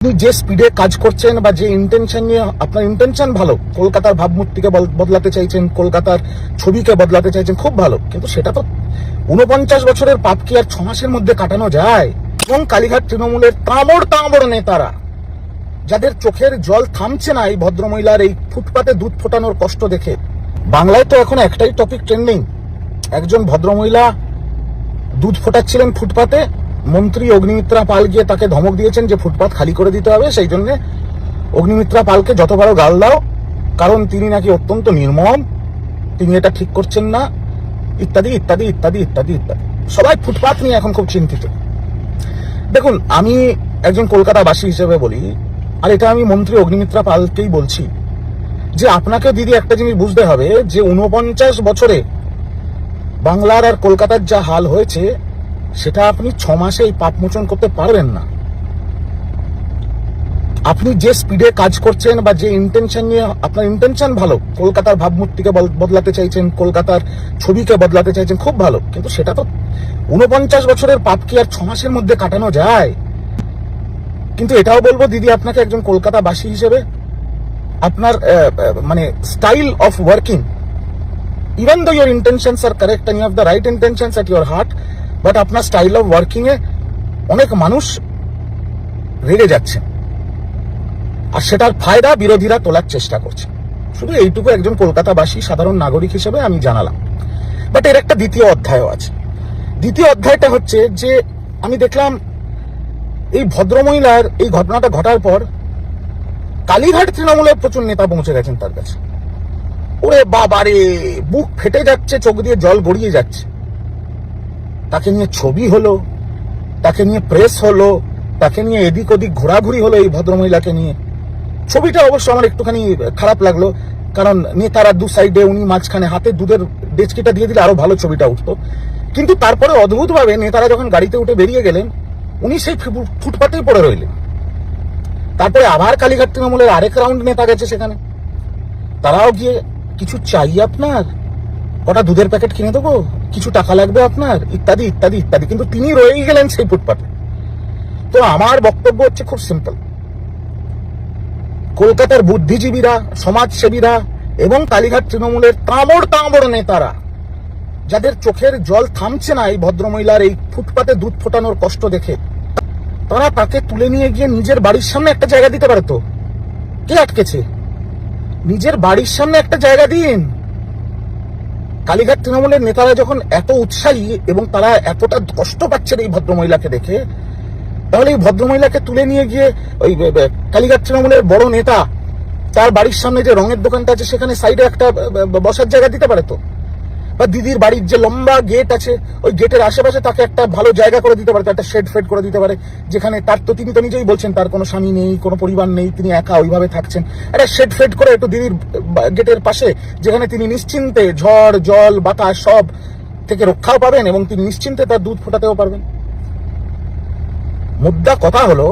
আপনি যে স্পিডে কাজ করছেন বা যে ইন্টেনশন নিয়ে আপনার ইন্টেনশন ভালো, কলকাতার ভাবমূর্তিকে বদলাতে চাইছেন, কলকাতার ছবিকে বদলাতে চাইছেন, খুব ভালো, কিন্তু সেটা তো 49 বছরের পাপ কি আর 6 মাসের মধ্যে কাটানো যায়? এবং কালীঘাট তৃণমূলের তাঁবড় নেতারা যাদের চোখের জল থামছে না এই ভদ্রমহিলার এই ফুটপাতে দুধ ফোটানোর কষ্ট দেখে। বাংলায় তো এখন একটাই টপিক ট্রেন্ডিং, একজন ভদ্রমহিলা দুধ ফোটাচ্ছিলেন ফুটপাতে, মন্ত্রী অগ্নিমিত্রা পাল গিয়ে তাকে ধমক দিয়েছেন যে ফুটপাত খালি করে দিতে হবে, সেই জন্য অগ্নিমিত্রা পালকে যত পারো গাল দাও, কারণ তিনি নাকি অত্যন্ত নির্মম, তিনি এটা ঠিক করছেন না, ইত্যাদি ইত্যাদি ইত্যাদি ইত্যাদি ইত্যাদি। সবাই ফুটপাত নিয়ে এখন খুব চিন্তিত। দেখুন, আমি একজন কলকাতাবাসী হিসেবে বলি, আর এটা আমি মন্ত্রী অগ্নিমিত্রা পালকেই বলছি, যে আপনাকে দিদি একটা জিনিস বুঝতে হবে যে 49 বছরে বাংলার আর কলকাতার যা হাল হয়েছে সেটা আপনি 6 মাসে এই পাপ মোচন করতে পারবেন না। আপনি যে স্পিডে কাজ করছেন বা যে ইন্টেনশন নিয়ে আপনার ইন্টেনশন ভালো, কলকাতার ভাবমূর্তিকে বদলাতে চাইছেন, কলকাতার ছবিকে বদলাতে চাইছেন, খুব ভালো, কিন্তু সেটা তো 49 বছরের পাপ কি আর 6 মাসের মধ্যে কাটানো যায়? কিন্তু এটাও বলবো দিদি আপনাকে একজন কলকাতাবাসী হিসেবে, আপনার মানে style of working, even though your intentions are correct and you have the right intentions at your heart, but আপনার স্টাইল অফ ওয়ার্কিং এ অনেক মানুষ রেগে যাচ্ছে, আর সেটার ফায়দা বিরোধীরা তোলার চেষ্টা করছে। শুধু এইটুকু একজন কলকাতাবাসী সাধারণ নাগরিক হিসেবে আমি জানালাম। বাট এর একটা দ্বিতীয় অধ্যায়ও আছে। দ্বিতীয় অধ্যায়টা হচ্ছে যে আমি দেখলাম এই ভদ্রমহিলার এই ঘটনাটা ঘটার পর কালীঘাট তৃণমূলের প্রচুর নেতা পৌঁছে গেছেন তার কাছে। ওরে বাবারে, বুক ফেটে যাচ্ছে, চোখ দিয়ে জল গড়িয়ে যাচ্ছে। তাকে নিয়ে ছবি হলো, তাকে নিয়ে প্রেস হলো, তাকে নিয়ে এদিক ওদিক ঘোরাঘুরি হলো এই ভদ্রমহিলাকে নিয়ে। ছবিটা অবশ্য আমার একটুখানি খারাপ লাগলো, কারণ নেতারা দু সাইডে, উনি মাঝখানে, হাতে দুধের ডেচকিটা দিয়ে দিলে আরো ভালো ছবিটা উঠতো। কিন্তু তারপরে অদ্ভুতভাবে নেতারা যখন গাড়িতে উঠে বেরিয়ে গেলেন, উনি সেই ফুটপাতেই পড়ে রইলেন। তারপরে আবার কালীঘাট তৃণমূলের আরেক রাউন্ড নেতা গেছে সেখানে, তারাও গিয়ে কিছু চাই আপনার, কটা দুধের প্যাকেট কিনে দেবো, কিছু টাকা লাগবে আপনার, ইত্যাদি ইত্যাদি ইত্যাদি, কিন্তু তিনি রয়েই গেলেন সেই ফুটপাতে। তো আমার বক্তব্য হচ্ছে খুব সিম্পল, কলকাতার বুদ্ধিজীবীরা, সমাজসেবীরা এবং কালীঘাট তৃণমূলের তাঁবড় নেতারা যাদের চোখের জল থামছে না এই ভদ্রমহিলার এই ফুটপাতে দুধ ফোটানোর কষ্ট দেখে, তারা তাকে তুলে নিয়ে গিয়ে নিজের বাড়ির সামনে একটা জায়গা দিতে পারে। তো কে আটকেছে? নিজের বাড়ির সামনে একটা জায়গা দিন। কালীঘাট তৃণমূলের নেতারা যখন এত উৎসাহী এবং তারা এতটা কষ্ট পাচ্ছেন এই ভদ্রমহিলাকে দেখে, তাহলে এই ভদ্রমহিলাকে তুলে নিয়ে গিয়ে ওই কালীঘাট তৃণমূলের বড় নেতা তার বাড়ির সামনে যে রঙের দোকানটা আছে সেখানে সাইডে একটা বসার জায়গা দিতে পারে। তো বা দিদির বাড়ির যে লম্বা গেট আছে, ওই গেটের আশেপাশে তাকে একটা ভালো জায়গা করে দিতে পারে, একটা শেড ফেড করে দিতে পারে, যেখানে তার তো, তিনি তো নিজেই বলছেন তার কোনো স্বামী নেই, কোনো পরিবার নেই, তিনি একা ওইভাবে থাকছেন। একটা শেড ফেড করে একটু দিদির গেটের পাশে, যেখানে তিনি নিশ্চিন্তে ঝড় জল বাতাস সব থেকে রক্ষাও পাবেন এবং তিনি নিশ্চিন্তে তার দুধ ফোটাতেও পারবেন। মুদ্রা কথা হলো,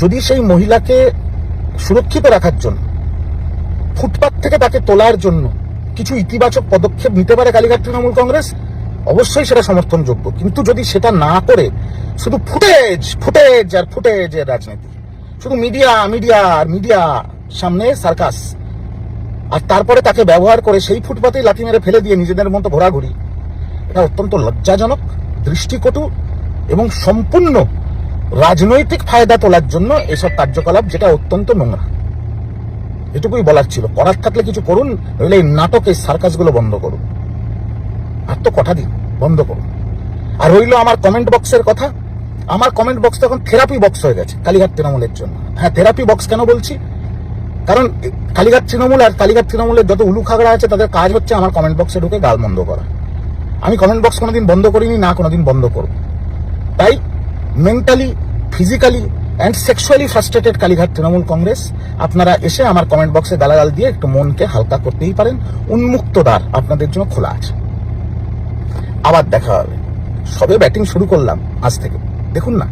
যদি সেই মহিলাকে সুরক্ষিত রাখার জন্য, ফুটপাত থেকে তাকে তোলার জন্য কিছু ইতিবাচক পদক্ষেপ নিতে পারে কালীঘাট তৃণমূল কংগ্রেস, অবশ্যই সেটা সমর্থনযোগ্য। কিন্তু যদি সেটা না করে শুধু ফুটেজ আর ফুটেজের রাজনীতি, শুধু মিডিয়া সামনে সার্কাস, আর তারপরে তাকে ব্যবহার করে সেই ফুটপাতেই লাথি মেরে ফেলে দিয়ে নিজেদের মতো ঘোরাঘুরি, এটা অত্যন্ত লজ্জাজনক, দৃষ্টিকটু এবং সম্পূর্ণ রাজনৈতিক ফায়দা তোলার জন্য এসব কার্যকলাপ, যেটা অত্যন্ত নোংরা। এটুকুই বলার ছিল। করার থাকলে কিছু করুন, নইলে এই নাটকের সার্কাসগুলো বন্ধ করুন, আর তো কথা দিন বন্ধ করুন। আর রইল আমার কমেন্ট বক্সের কথা, আমার কমেন্ট বক্স এখন থেরাপি বক্স হয়ে গেছে কালীঘাট তৃণমূলের জন্য। হ্যাঁ, থেরাপি বক্স কেন বলছি, কারণ কালীঘাট তৃণমূল আর কালীঘাট তৃণমূলের যত উলু খাগড়া আছে তাদের কাজ হচ্ছে আমার কমেন্ট বক্সে ঢুকে গাল বন্ধ করা। আমি কমেন্ট বক্স কোনোদিন বন্ধ করিনি, না কোনোদিন বন্ধ করব। তাই mentally, physically and sexually frustrated Kalighat Trinamool Congress, আপনারা এসে আমার কমেন্ট বক্সে গালাগাল দিয়ে একটু মনকে হালকা করতেই পারেন। উন্মুক্ত দ্বার আপনাদের জন্য খোলা আছে। আবার দেখা হবে। সবে ব্যাটিং শুরু করলাম আজ থেকে, দেখুন না।